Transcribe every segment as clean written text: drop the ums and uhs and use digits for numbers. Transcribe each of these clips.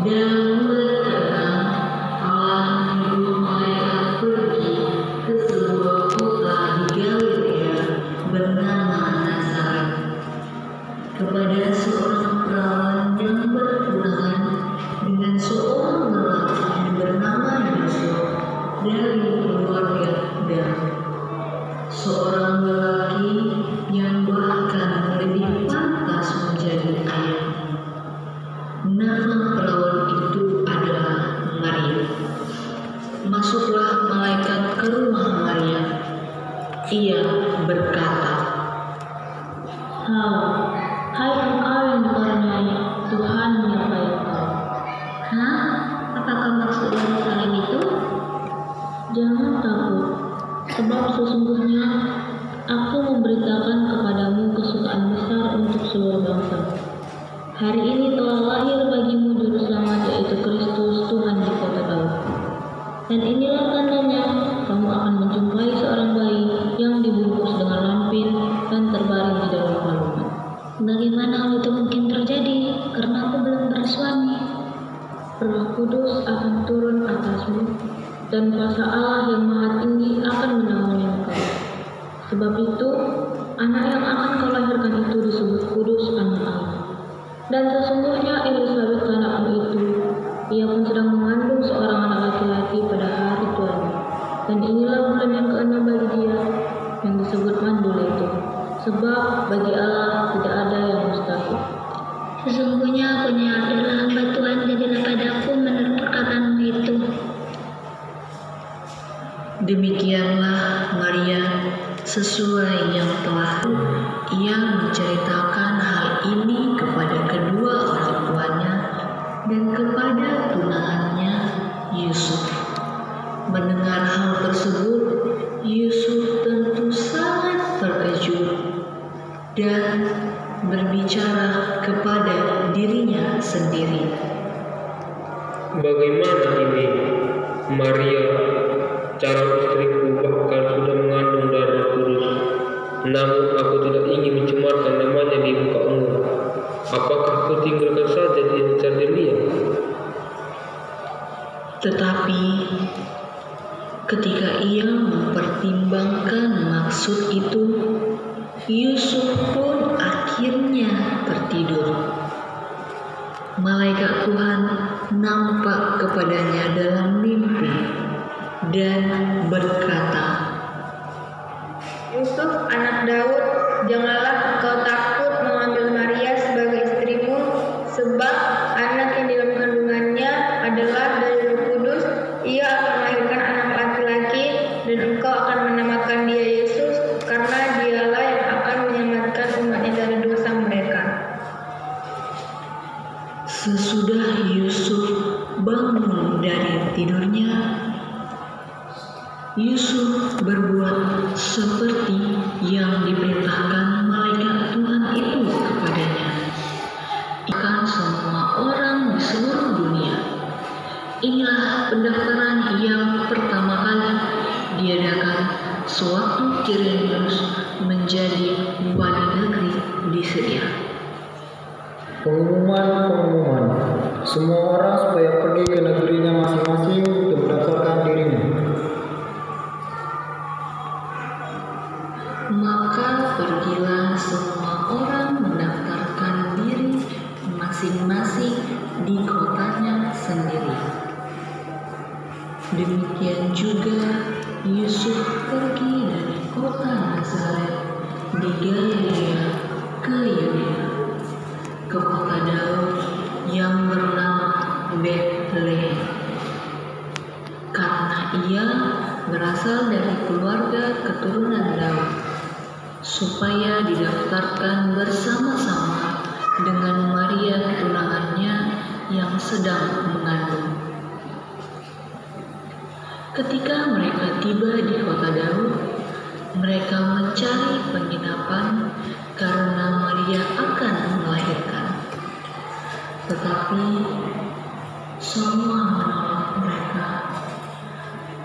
Dan mereka Allah menyuruh malaikat pergi ke sebuah kota di Galilea bernama Nazaret, kepada seorang perawan yang bertunangan dengan seorang lelaki yang bernama Yusuf dari keluarga Daud, seorang lelaki yang bahkan lebih pantas menjadi ayah. Nama perawan itu adalah Maria. Masuklah malaikat ke rumah Maria. Ia berkata, Hai engkau yang dikaruniai Tuhan menyertai engkau. Apakah maksud dari salam itu? Jangan takut, sebab sesungguhnya aku memberitakan kepadamu kesukaan besar untuk seluruh bangsa. Hari ini telah lahir bagimu juru selamat, yaitu Kristus Tuhan di kota Daud. Dan inilah tandanya, kamu akan menjumpai seorang bayi yang dibungkus dengan lampin dan terbaring di dalam palungan. Bagaimana hal itu mungkin terjadi? Karena aku belum bersuami. Roh Kudus akan turun atasmu, dan kuasa Allah yang Maha Tinggi akan menaungi engkau. Sebab itu, anak yang akan kau lahirkan itu disebut kudus, anak Allah. Dan sesungguhnya Elisabet anakmu itu, ia pun sedang mengandung seorang anak laki-laki pada hari tuanya. Dan inilah bulan yang ke-6 bagi dia, yang disebut mandul itu. Sebab bagi Allah tidak ada yang mustahil. Sesungguhnya akunya adalah hamba Tuhan, jadilah padaku menurut perkataanmu itu. Demikianlah Maria sesuai yang telah ia menceritakan hal ini kepada kedua orang tuanya dan kepada tunangannya Yusuf. Mendengar hal tersebut, Yusuf tentu sangat terkejut dan berbicara kepada dirinya sendiri, "Bagaimana ini, Maria, cara istriku bahkan sudah mengandung darah kudus, namun aku tidak ingin mencemarkan namanya di muka umum. Apakah aku tinggalkan saja dia?" Tetapi ketika ia mempertimbangkan maksud itu, Yusuf pun akhirnya tertidur. Malaikat Tuhan nampak kepadanya dalam mimpi dan berkata, Yusuf, anak Daud, janganlah engkau takut mengambil Maria sebagai istrimu, sebab anak yang di dalam kandungannya adalah dari Roh Kudus. Ia akan melahirkan anak laki-laki, dan engkau akan menamakan dia Yesus, karena dialah yang akan menyelamatkan umatnya dari dosa mereka. Sesudah Yusuf bangun dari tidurnya, Yusuf berbuat seperti yang diperintahkan malaikat Tuhan itu kepadanya. Akan semua orang di seluruh dunia. Inilah pendaftaran yang pertama kali diadakan sewaktu Kirenius menjadi wali negeri di Syria. Pengumuman, semua orang supaya pergi ke negerinya masing-masing untuk mendaftarkan dirinya. Maka pergilah semua orang mendaftarkan diri masing-masing di kotanya sendiri. Demikian juga Yusuf pergi dari kota Nazaret di Galilea ke Yudea, ke kota Daud yang bernama Betlehem, karena ia berasal dari keluarga keturunan Daud, supaya didaftarkan bersama-sama dengan Maria tunangannya yang sedang mengandung. Ketika mereka tiba di kota Daud, mereka mencari penginapan karena Maria akan melahirkan. Tetapi semua menolak mereka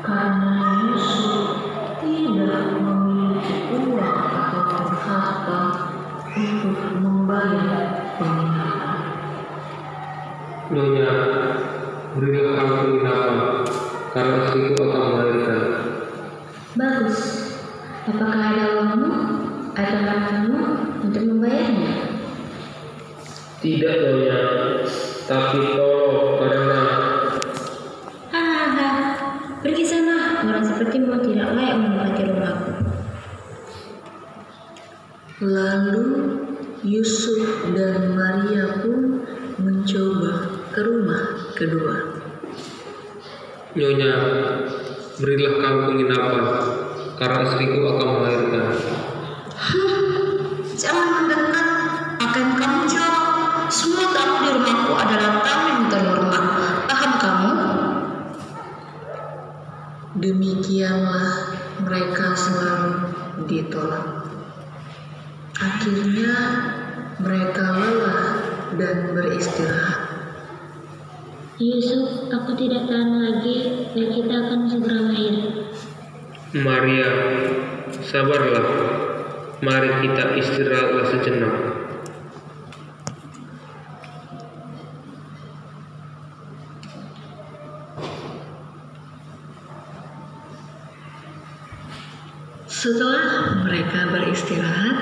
karena Yusuf tidak memiliki uang ataupun harta untuk membayar penginapan. Nyonya, berilah aku penginapan, karena istriku akan melahirkan. Bagus. Apakah ada uangmu atau hartamu untuk membayarnya? Tidak, Nyonya, tapi tolong karena Pergi sana. Orang sepertimu tidak layak menempati rumahku. Lalu Yusuf dan Maria pun mencoba ke rumah kedua. Nyonya, berilah kami penginapan, karena istriku akan melahirkan. Jangan mendekat, akan kamu jawab. Semua tamu di rumahku adalah tamu yang terhormat. Paham kamu? Demikianlah mereka selalu ditolak. Akhirnya mereka lelah dan beristirahat. Yusuf, aku tidak tahan lagi dan kita akan segera lahir. Maria, sabarlah. Mari kita istirahatlah sejenak. Setelah mereka beristirahat,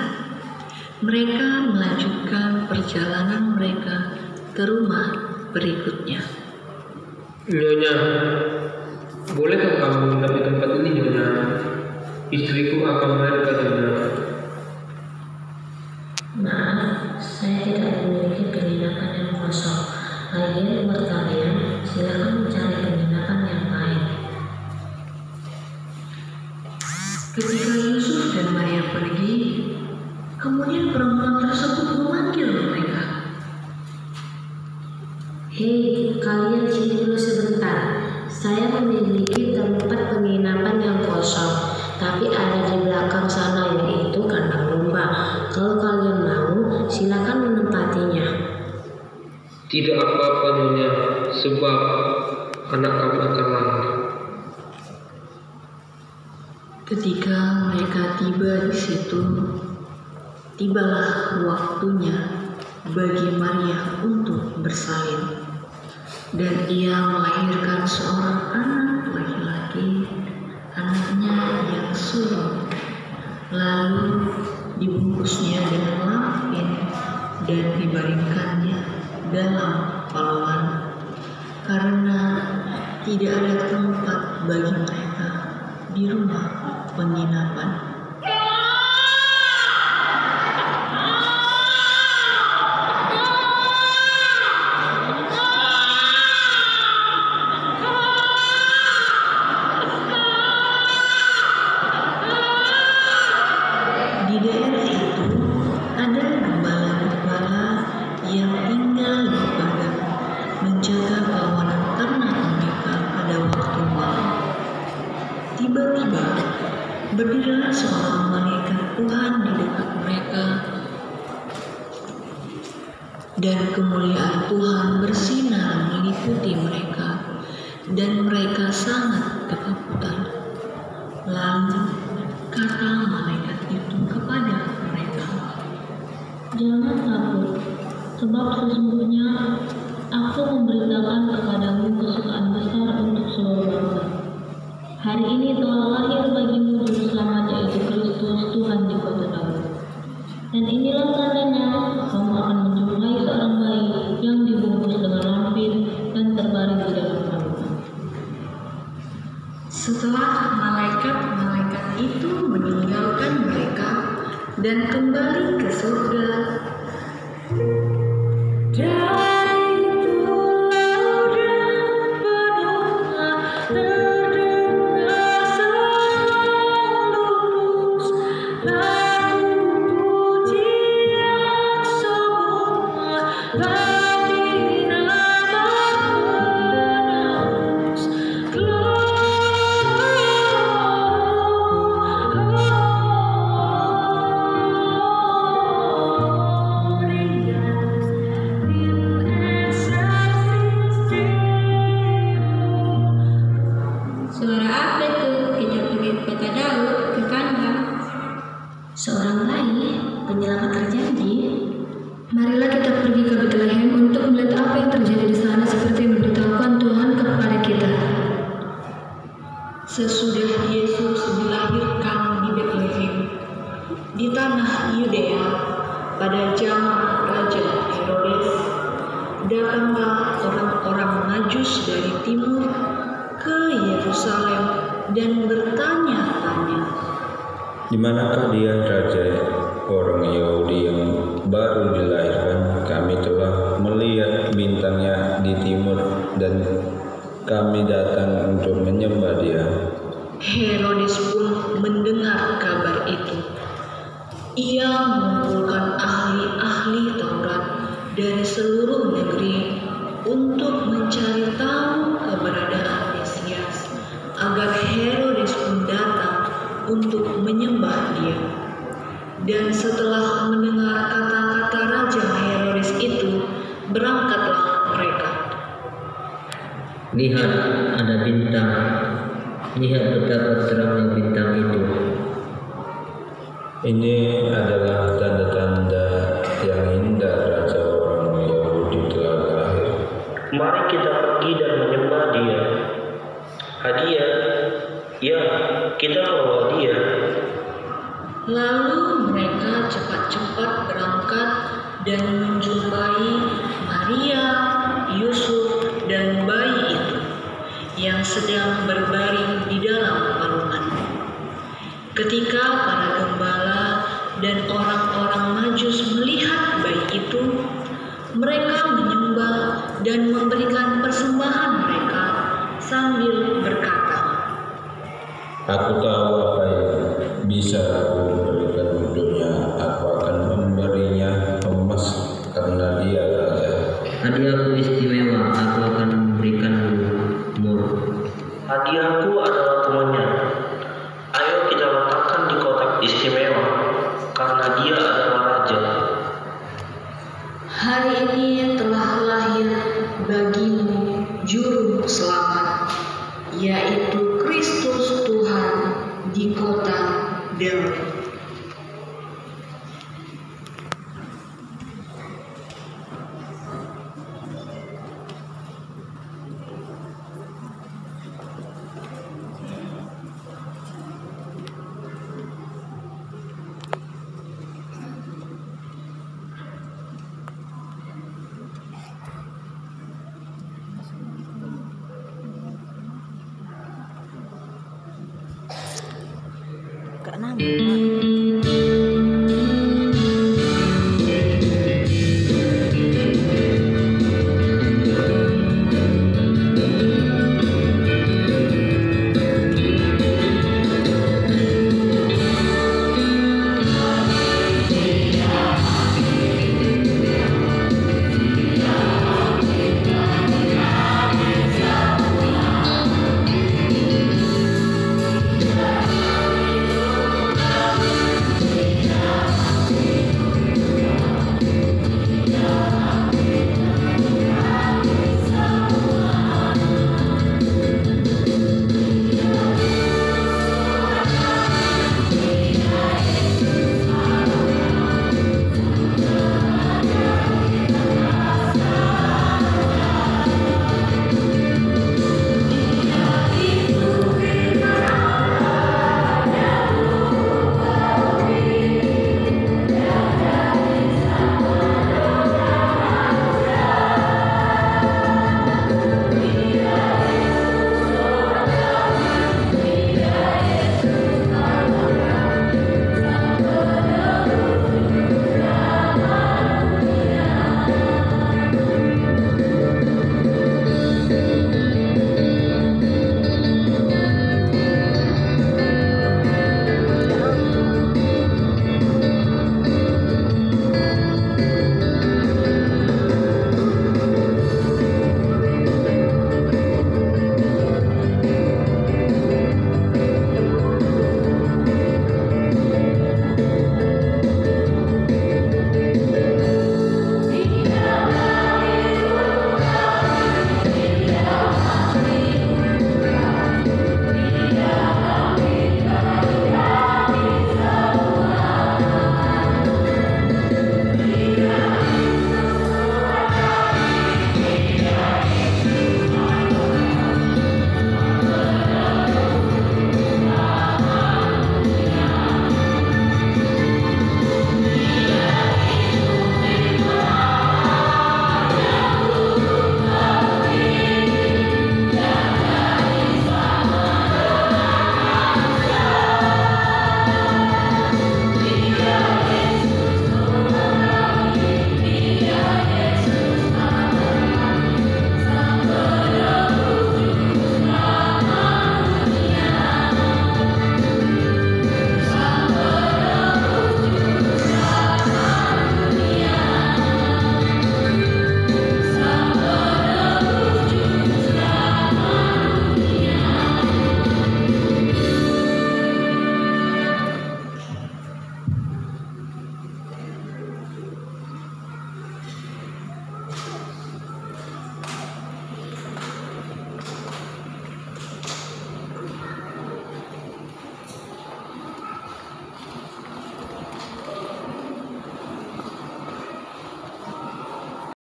mereka melanjutkan perjalanan mereka ke rumah berikutnya. Nyonya, bolehkah kamu menginap di tempat ini, Nyonya? Istriku akan melahirkan, Nyonya. Maaf, saya tidak memiliki penginapan yang kosong. Lagian buat kalian, silakan mencari penginapan yang lain. Ketika Yusuf dan Maria pergi, kemudian perempuan tersebut memanggil mereka. Hei, kalian sini dulu sebentar. Saya memiliki tempat penginapan yang kosong, tapi ada di belakang sana, yaitu kandang domba. Kalau kalian mau, silakan menempatinya. Tidak apa-apa, Nyonya, sebab anak kami akan lahir. Ketika mereka tiba di situ, tibalah waktunya bagi Maria untuk bersalin. Dan ia melahirkan seorang anak laki-laki, anaknya yang sulung. Lalu dibungkusnya dengan lampin dan dibaringkannya dalam paluan, karena tidak ada tempat bagi mereka di rumah penginapan. Di daerah itu ada gembala-gembala yang tinggal di padang menjaga kawanan ternak mereka pada waktu malam. Tiba-tiba berdirilah seorang malaikat Tuhan di dekat mereka, dan kemuliaan Tuhan bersinar meliputi mereka, dan mereka sangat ketakutan. Lalu kata malaikat itu kepada mereka, Jangan takut, sebab sesungguhnya aku memberitakan kepadamu kesukaan besar untuk seluruh bangsa. Hari ini telah lahir bagimu juru selamat, yaitu Kristus Tuhan di kota Daud. Dan inilah tandanya, kamu akan menjumpai seorang bayi yang dibungkus dengan lampin dan terbaring di dalam kandungan. setelah malaikat-malaikat itu meninggalkan mereka dan kembali ke surga. datanglah orang-orang Majus dari timur ke Yerusalem dan bertanya-tanya, "Di manakah dia, Raja orang Yahudi yang baru dilahirkan? Kami telah melihat bintangnya di timur dan kami datang untuk menyembah dia." Herodes pun mendengar kabar itu. Ia mengumpulkan ahli-ahli Taurat dari seluruh negeri untuk mencari tahu keberadaan Mesias, agar Herodes pun datang untuk menyembah dia. Dan setelah mendengar kata-kata Raja Herodes itu, berangkatlah mereka. Lihat, ada bintang. Lihat betapa terangnya bintang itu. Ini adalah tanda-tanda yang indah Raja orang Yahudi telah lahir. Mari kita pergi dan menyembah dia. Hadiah, ya, kita bawa dia. Lalu mereka cepat-cepat berangkat dan menjumpai Maria, Yusuf, dan bayi itu yang sedang berbaring di dalam palungan. Ketika para gembala dan orang-orang Majus melihat bayi itu, mereka menyembah dan memberikan persembahan mereka sambil berkata, Aku tahu apa yang bisa aku berikan untuknya. Aku akan memberinya emas karena dia raja. Hadiahku istimewa, aku akan memberikan mur. Hadiahku adalah kemenyan. Ayo kita letakkan di kotak istimewa, karena dia adalah raja. Hari ini telah lahir bagimu juru selamat, yaitu Kristus Tuhan di kota Daud. Gak nampak.